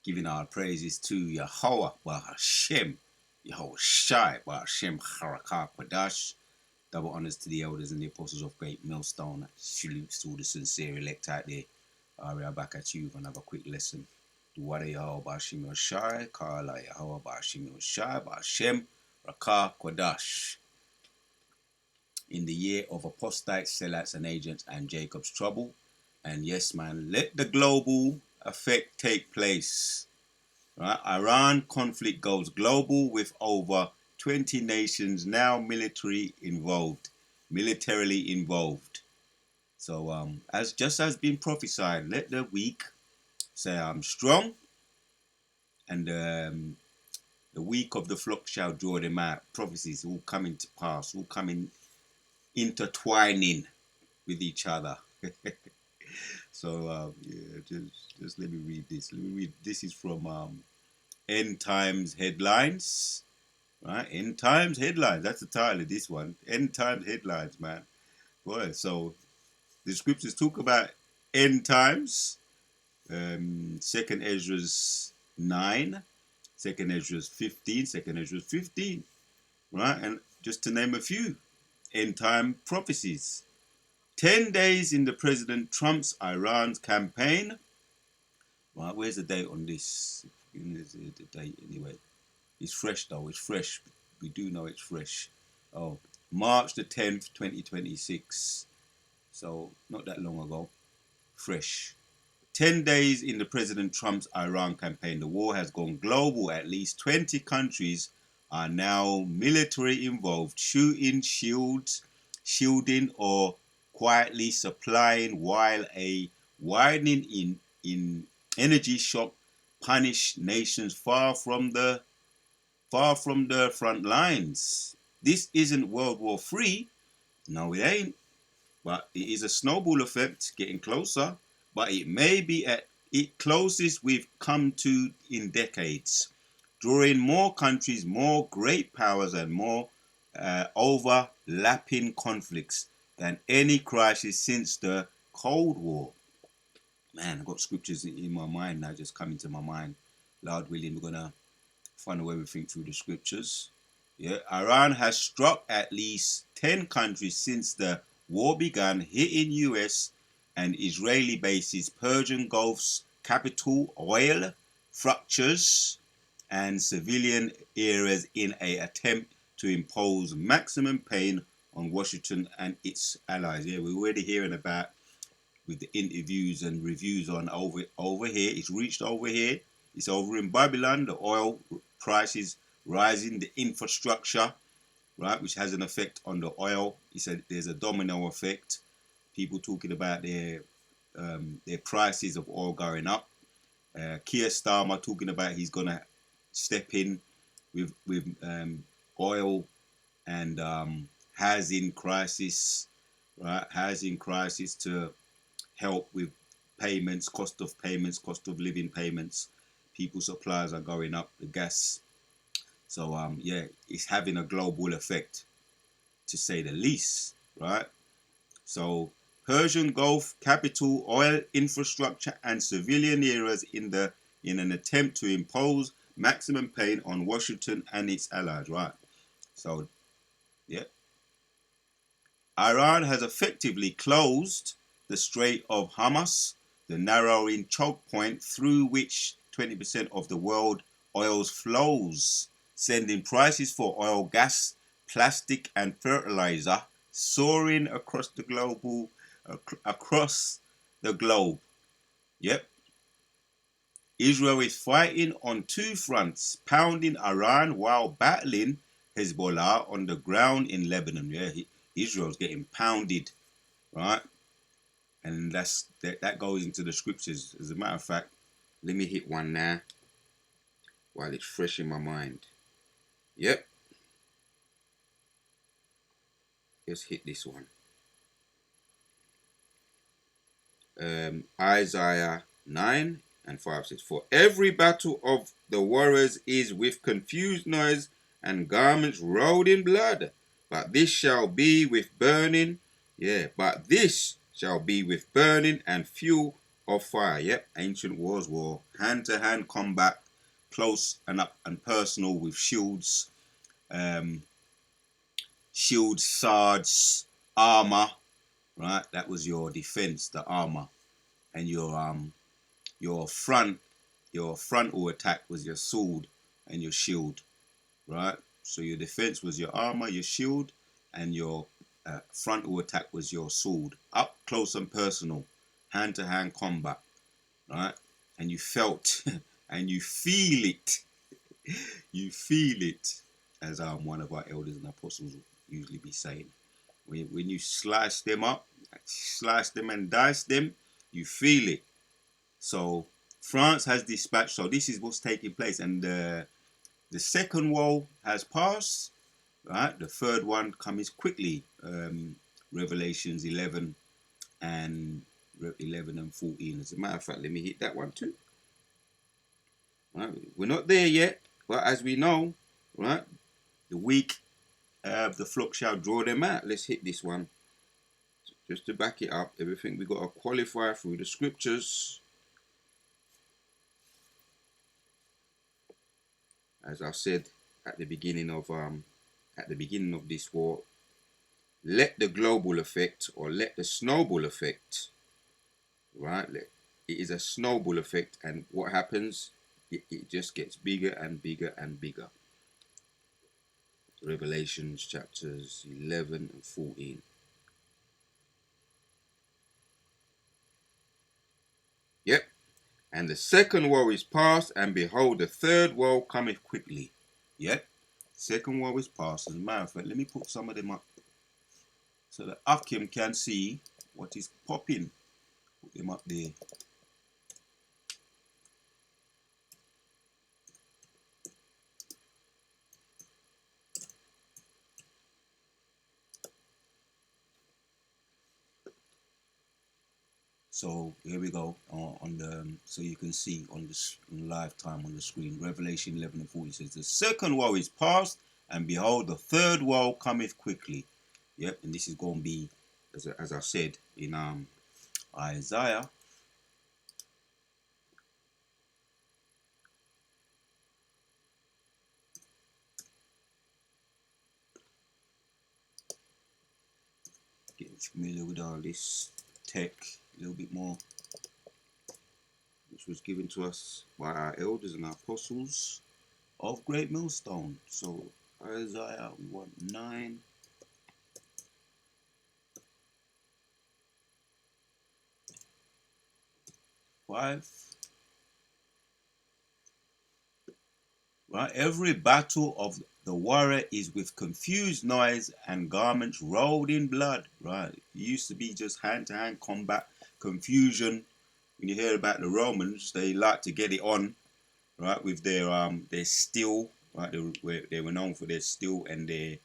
Giving our praises to Yahweh, Hashem, Yahweh Shai, Hashem Harakah Quadash. Double honors to the elders and the apostles of Great Millstone. Salutes to all the sincere elect out there. We are back at you with another quick lesson. Duwada Yahweh Hashem Shai, Kala Yahweh Hashem Shai, Hashem Harakah Quadash. In the year of apostates, sellouts, and agents, and Jacob's trouble. And yes, man, let the global effect take place. Right? Iran conflict goes global with over 20 nations now militarily involved. So, as just as been prophesied, let the weak say, "I'm strong," and the weak of the flock shall draw them out. Prophecies all coming to pass, all coming intertwining with each other. So yeah, just let me read this. This is from End Times Headlines. Right, End Times Headlines. That's the title of this one. End Times Headlines, man. Boy, so the scriptures talk about end times. 2nd Ezra's 9, 2nd Ezra's 15, 2nd Ezra's 15. Right, and just to name a few end time prophecies. 10 days in the President Trump's Iran's campaign. Right, where's the date on this? Where's the date anyway? It's fresh though, it's fresh. We do know it's fresh. Oh, March the 10th, 2026. So, not that long ago. Fresh. 10 days in the President Trump's Iran campaign. The war has gone global. At least 20 countries are now military involved, shooting, shielding, or quietly supplying, while a widening in energy shock punish nations far from the front lines. This isn't World War III. No, it ain't. But it is a snowball effect getting closer. But it may be at its closest we've come to in decades, drawing more countries, more great powers, and more overlapping conflicts than any crisis since the Cold War. Man, I've got scriptures in my mind now, just coming to my mind. Lord willing, we're going to funnel everything through the scriptures. Yeah, Iran has struck at least 10 countries since the war began, hitting US and Israeli bases, Persian Gulf's capital, oil, fractures, and civilian areas in an attempt to impose maximum pain on Washington and its allies. Yeah, we're already hearing about with the interviews and reviews on over here. It's reached over here. It's over in Babylon. The oil prices rising, the infrastructure, right, which has an effect on the oil. There's a domino effect. People talking about their prices of oil going up. Keir Starmer talking about he's gonna step in with oil and housing crisis, right? Housing crisis to help with payments, cost of living payments. People's supplies are going up, the gas. So yeah, it's having a global effect, to say the least, right? So Persian Gulf capital, oil infrastructure, and civilian areas in an attempt to impose maximum pain on Washington and its allies, right? So yeah, Iran has effectively closed the Strait of Hormuz, the narrowing choke point through which 20% of the world oil's flows, sending prices for oil, gas, plastic, and fertilizer soaring across the globe. Yep. Israel is fighting on two fronts, pounding Iran while battling Hezbollah on the ground in Lebanon. Yeah, Israel's getting pounded, right? And that goes into the scriptures. As a matter of fact, let me hit one now while it's fresh in my mind. Yep. Let's hit this one. Isaiah 9:5 says, "For every battle of the warriors is with confused noise and garments rolled in blood. But this shall be with burning, and fuel of fire. Yep, ancient wars were hand-to-hand combat, close and up and personal with shields, um, swords, armor. Right, that was your defense, the armor, and your frontal attack was your sword and your shield. Right, so your defense was your armor, your shield, and your frontal attack was your sword. Up close and personal, hand-to-hand combat. Right, and you felt and you feel it. You feel it, as one of our elders and apostles usually be saying. When you slice them up, slice them and dice them, you feel it. So France has dispatched. So this is what's taking place, and the second wall has passed. Right, the third one comes quickly. Revelations 11 and 14. As a matter of fact, let me hit that one too. Right, we're not there yet, but as we know, right, the weak, the flock shall draw them out. Let's hit this one just to back it up. Everything we got to qualify through the scriptures. As I said at the beginning of this war, let the global effect or let the snowball effect, right? It is a snowball effect, and what happens? It just gets bigger and bigger and bigger. Revelations chapters 11 and 14. Yep. And the second woe is past, and behold, the third woe cometh quickly. Yep. Second woe is past. As a matter of fact, let me put some of them up so that Akim can see what is popping. Put them up there. So here we go on the so you can see on the live time on the screen. Revelation 11 and 40 says, the second woe is past, and behold, the third woe cometh quickly. Yep, and this is going to be, as I said in Isaiah. Getting familiar with all this tech a little bit more, which was given to us by our elders and our apostles of Great Millstone. So Isaiah, we want 9. 5. Right, every battle of the warrior is with confused noise and garments rolled in blood. Right, it used to be just hand-to-hand combat, confusion. When you hear about the Romans, they like to get it on, right, with their steel. Right, they were known for their steel and their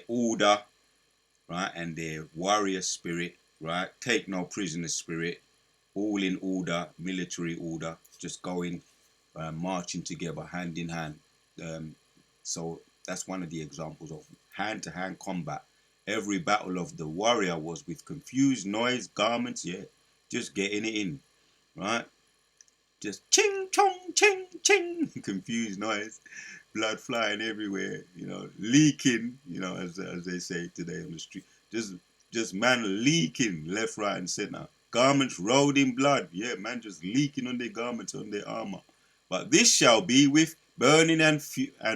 order, right, and their warrior spirit. Right, take no prisoner spirit, all in order, military order, just going marching together hand in hand. Um, so that's one of the examples of hand-to-hand combat. Every battle of the warrior was with confused noise, garments, yeah, just getting it in, right? Just ching, chong, ching, ching, confused noise, blood flying everywhere, leaking, as they say today on the street. Just man leaking left, right, and center. Garments rolled in blood. Yeah, man just leaking on their garments, on their armor. But this shall be with burning and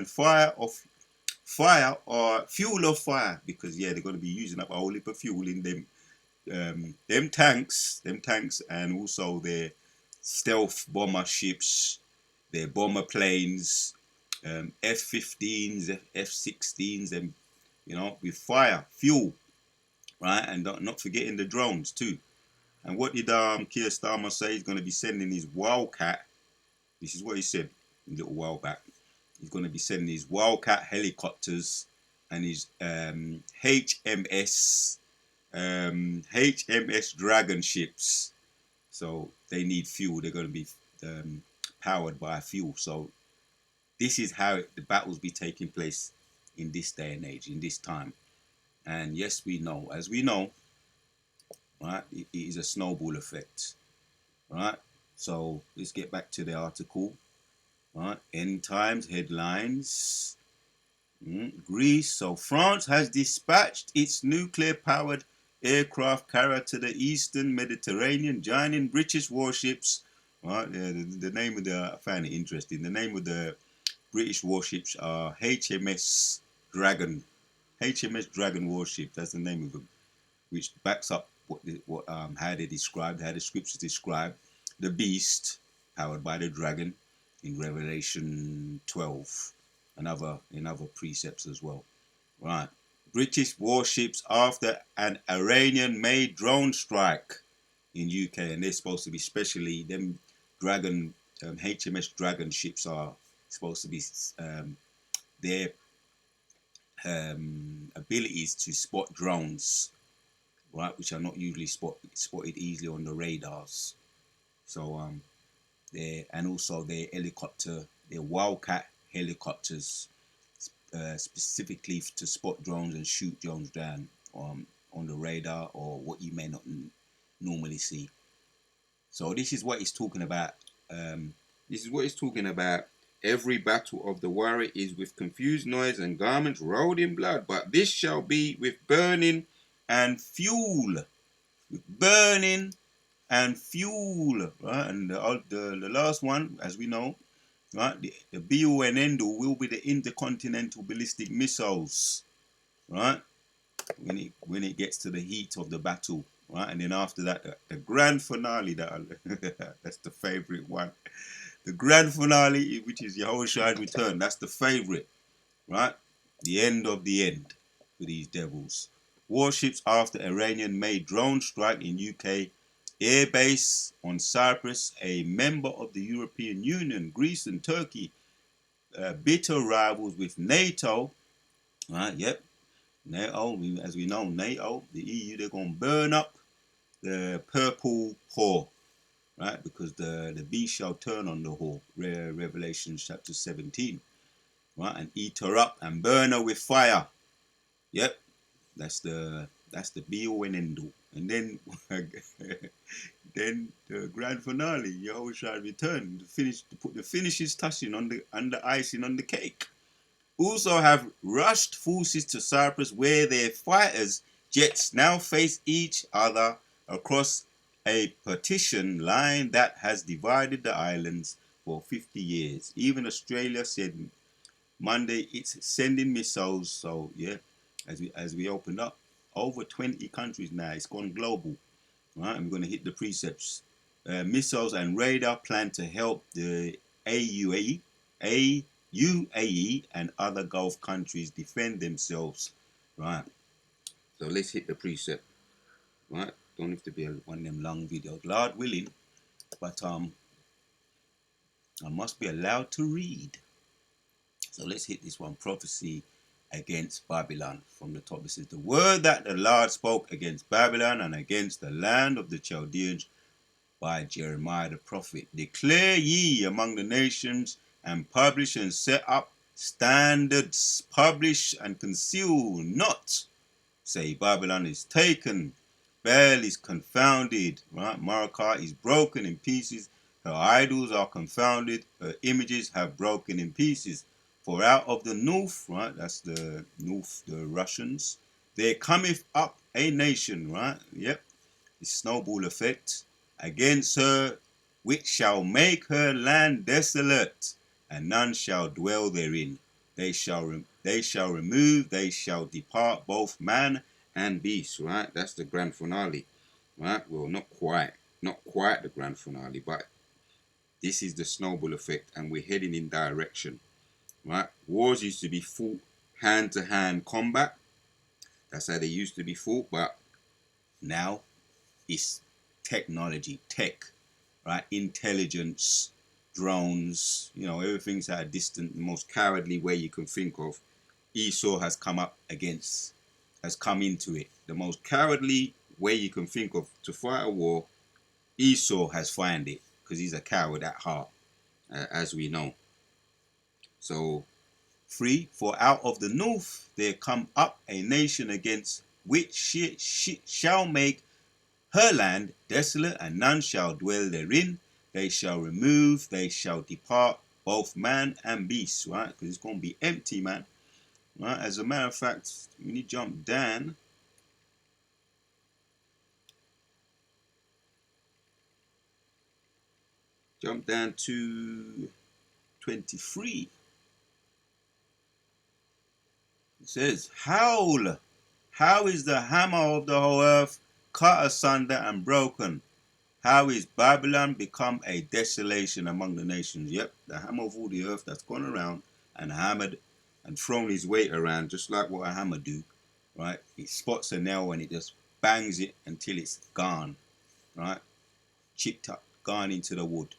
fire or fuel of fire, because yeah, they're going to be using up a whole heap of fuel in them tanks, and also their stealth bomber ships, their bomber planes, F-15s, F-16s, and with fire, fuel, right, and not forgetting the drones too. And what did Keir Starmer say? He's going to be sending his Wildcat. This is what he said a little while back. He's going to be sending his Wildcat helicopters and his HMS Dragon ships. So they need fuel. They're going to be powered by fuel. So this is how the battles be taking place in this day and age, in this time. And yes, we know, as we know, right, it is a snowball effect. right? So let's get back to the article, right? End times headlines. Greece. So France has dispatched its nuclear-powered aircraft carrier to the eastern Mediterranean, joining British warships. Right, the name of the I found it interesting. The name of the British warships are HMS Dragon. HMS Dragon warship. That's the name of them, which backs up how they described, how the scriptures describe the beast powered by the dragon in Revelation 12 and other precepts as well. Right. British warships after an Iranian-made drone strike in UK, and they're supposed to be specially them Dragon HMS Dragon ships are supposed to be their abilities to spot drones, right, which are not usually spotted easily on the radars. So and also their Wildcat helicopters, specifically to spot drones and shoot drones down on the radar or what you may not normally see. So this is what he's talking about. This is what he's talking about. Every battle of the warrior is with confused noise and garments rolled in blood, but this shall be with burning and fuel. With burning and fuel, right? And the last one, as we know, right, the be all and end all will be the intercontinental ballistic missiles, right? When it gets to the heat of the battle, right? And then after that, the grand finale, that's the favorite one. The grand finale, which is Yahushua's return, that's the favorite, right? The end of the end for these devils. Warships after Iranian-made drone strike in UK airbase on Cyprus, a member of the European Union. Greece and Turkey, bitter rivals with NATO. Right? Yep. NATO, as we know, NATO, the EU, they're going to burn up the purple whore, right? Because the beast shall turn on the whore. Revelation chapter 17, right? And eat her up and burn her with fire. Yep. That's the be all and end all. And then then the grand finale, Yahushua returned to put the finishes touching on the icing on the cake. Also have rushed forces to Cyprus where their fighters jets now face each other across a partition line that has divided the islands for 50 years. Even Australia said Monday it's sending missiles. So yeah, as we opened up, over 20 countries now. It's gone global, right? And we're going to hit the precepts. Missiles and radar plan to help the UAE and other Gulf countries defend themselves, right? So let's hit the precept, right? Don't have to be one of them long videos, Lord willing, but I must be allowed to read. So let's hit this one. Prophecy against Babylon. From the top, it says, the word that the Lord spoke against Babylon and against the land of the Chaldeans by Jeremiah the prophet. Declare ye among the nations, and publish and set up standards. Publish and conceal not. Say Babylon is taken, Baal is confounded, right? Maracah is broken in pieces. Her idols are confounded. Her images have broken in pieces. For out of the north, right? That's the north, the Russians. There cometh up a nation, right? Yep, the snowball effect, against her, which shall make her land desolate, and none shall dwell therein. They shall remove, they shall depart, both man and beast. Right, that's the grand finale. Right, well, not quite the grand finale, but this is the snowball effect, and we're heading in direction. Right, wars used to be fought hand-to-hand combat. That's how they used to be fought, but now it's technology, tech, right? Intelligence, drones, everything's at a distance. The most cowardly way you can think of, Esau has come into it. The most cowardly way you can think of to fight a war, Esau has found it, because he's a coward at heart, as we know. So, for out of the north there come up a nation against which she shall make her land desolate, and none shall dwell therein. They shall remove, they shall depart, both man and beast, right? Because it's going to be empty, man. Right? As a matter of fact, when you jump down, to 23. It says, Howl! How is the hammer of the whole earth cut asunder and broken? How is Babylon become a desolation among the nations? Yep, the hammer of all the earth that's gone around and hammered and thrown his weight around, just like what a hammer do, right? It spots a nail and it just bangs it until it's gone, right? Chipped up, gone into the wood,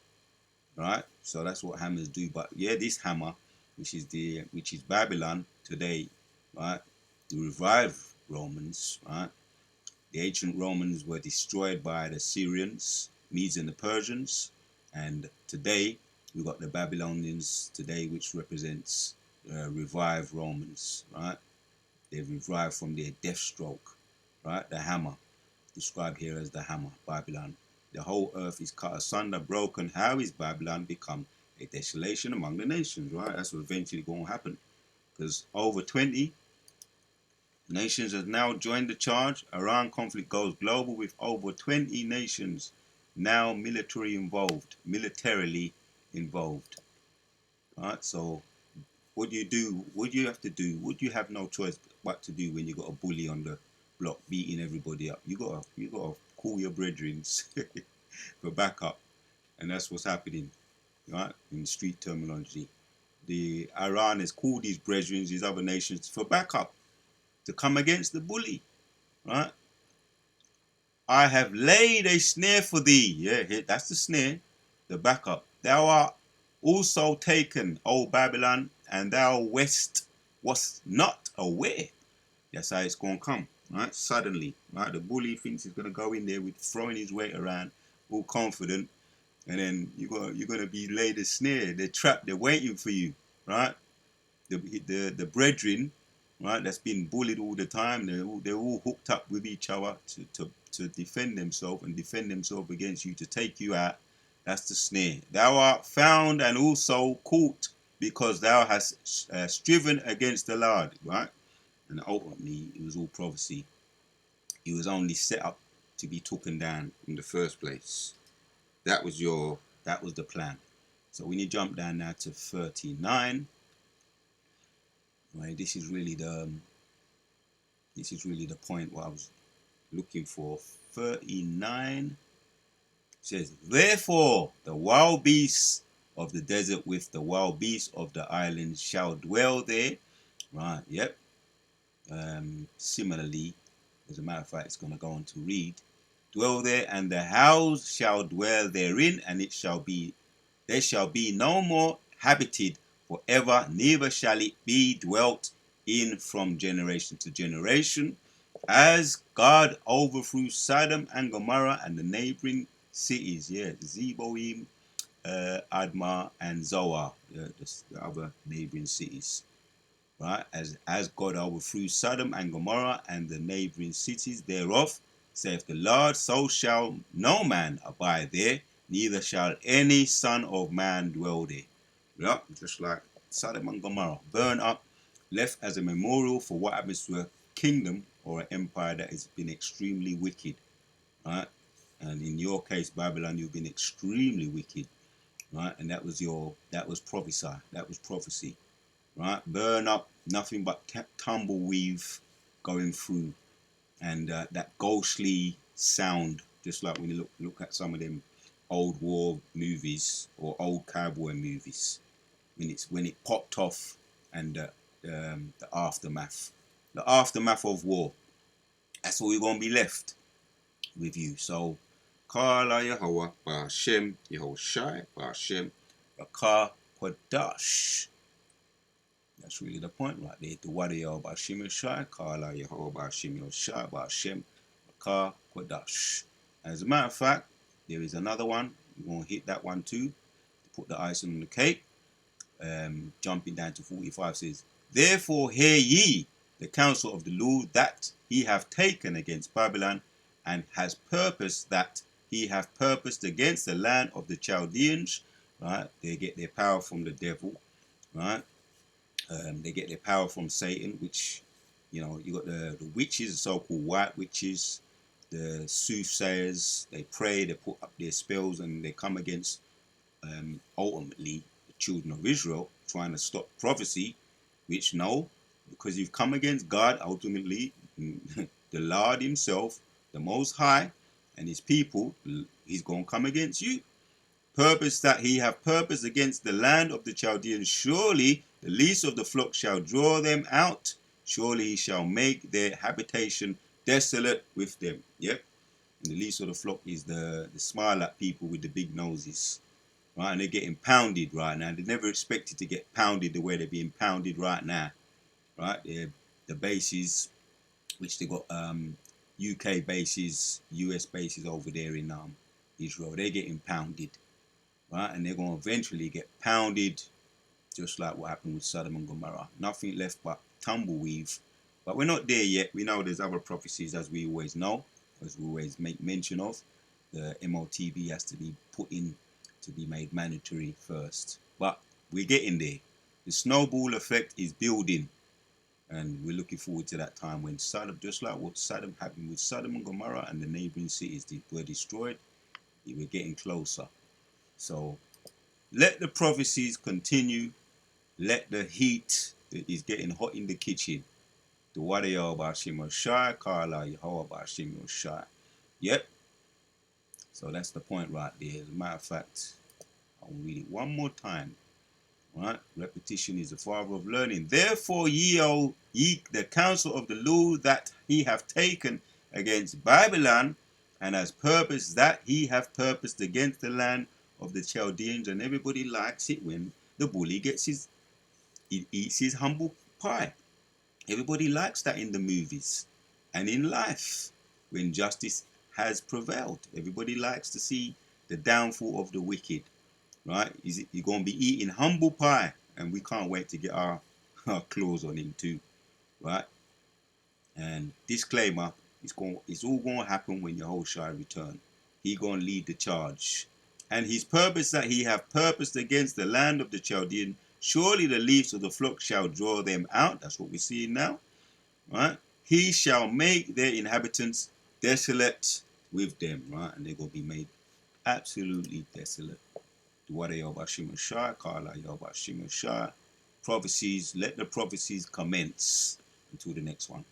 right? So that's what hammers do. But yeah, this hammer, which is Babylon today, right? The revived Romans, right? The ancient Romans were destroyed by the Syrians, Medes and the Persians, and today we've got the Babylonians today, which represents revived Romans, right? They've revived from their death stroke, right? The hammer, described here as the hammer, Babylon. The whole earth is cut asunder, broken. How is Babylon become a desolation among the nations, right? That's what eventually going to happen. Because over 20 nations have now joined the charge. Iran conflict goes global with over 20 nations now militarily involved. Right? So what do you do? What do you have to do? What do you have no choice but to do when you got a bully on the block beating everybody up? You gotta call your brethren for backup. And that's what's happening, right? In street terminology. The Iran has called these brethren, these other nations, for backup to come against the bully, right? I have laid a snare for thee. Yeah, that's the snare, the backup. Thou art also taken, O Babylon, and thou wast not aware. That's how it's going to come, right? Suddenly, right? The bully thinks he's going to go in there with throwing his weight around, all confident, and then you're going to be laid a snare. They're trapped. They're waiting for you, right? The brethren, right, that's been bullied all the time. They're all hooked up with each other to defend themselves and defend themselves against you, to take you out. That's the snare. Thou art found and also caught, because thou hast striven against the Lord, right? And ultimately, it was all prophecy. He was only set up to be taken down in the first place. That was the plan. So when you jump down now to 39, right, this is really the point what I was looking for. 39 says, Therefore the wild beasts of the desert with the wild beasts of the islands shall dwell there. Right, yep. Similarly, as a matter of fact, it's going to go on to read, dwell there, and the house shall dwell therein, and there shall be no more habited forever, neither shall it be dwelt in from generation to generation, as God overthrew Sodom and Gomorrah and the neighboring cities, yeah, Zeboim, Admah, and Zoar, the other neighboring cities, right? As God overthrew Sodom and Gomorrah and the neighboring cities thereof, saith the Lord, so shall no man abide there, neither shall any son of man dwell there. Yeah, just like Sodom and Gomorrah, burn up, left as a memorial for what happens to a kingdom or an empire that has been extremely wicked, right? And in your case, Babylon, you've been extremely wicked, right? And that was prophecy, right? Burn up, nothing but tumbleweave going through, and that ghostly sound, just like when you look at some of them old war movies or old cowboy movies, when it popped off, and the aftermath of war. That's all you're gonna be left with you. So, Kala Yahweh Ba'Shem Yehoshai Ba'Shem Rakah Kodash. That's really the point right there. The Wadi Ba'Shem Yoshai, Kala Yahweh Ba'Shem Yoshai Ba'Shem Rakah Kodash. As a matter of fact, there is another one. We're gonna hit that one too, to put the icing on the cake. Jumping down to 45 says, Therefore hear ye the counsel of the Lord that he hath taken against Babylon, and has purposed that he hath purposed against the land of the Chaldeans, right? They get their power from the devil, right? They get their power from Satan, which, you know, you got the witches, the so-called white witches, the soothsayers. They pray, they put up their spells, and they come against ultimately the children of Israel, trying to stop prophecy. Which no, because you've come against God, ultimately the Lord Himself, the Most High, and His people, He's going to come against you. Purpose that he have purpose against the land of the Chaldeans. Surely the least of the flock shall draw them out. Surely he shall make their habitation desolate with them. Yep. And the least of the flock is the smile at people with the big noses. Right? And they're getting pounded right now. They never expected to get pounded the way they're being pounded right now. Right? The bases, which they got UK bases, US bases over there in Israel, they're getting pounded. Right? And they're going to eventually get pounded, just like what happened with Sodom and Gomorrah. Nothing left but tumbleweed. But we're not there yet. We know there's other prophecies, as we always know, as we always make mention of. The MOTB has to be put in to be made mandatory first. But we're getting there. The snowball effect is building. And we're looking forward to that time when Sodom, just like what Sodom happened with Sodom and Gomorrah and the neighboring cities were destroyed, we're getting closer. So let the prophecies continue. Let the heat that is getting hot in the kitchen. The water Yahweh Shai, Kala Yahweh Shai. Yep. So that's the point right there. As a matter of fact, I'll read it one more time. Right? Repetition is the father of learning. Therefore ye the counsel of the Lord that he hath taken against Babylon, and has purposed that he hath purposed against the land of the Chaldeans. And everybody likes it when the bully he eats his humble pie. Everybody likes that in the movies and in life when justice has prevailed. Everybody likes to see the downfall of the wicked, right? You're going to be eating humble pie, and we can't wait to get our claws on him too, right? And disclaimer, it's all going to happen when Yahushua return. He going to lead the charge. And his purpose that he have purposed against the land of the Chaldean, surely the leaves of the flock shall draw them out. That's what we're seeing now, right? He shall make their inhabitants desolate with them, right? And they're going to be made absolutely desolate. Prophecies, let the prophecies commence. Until the next one.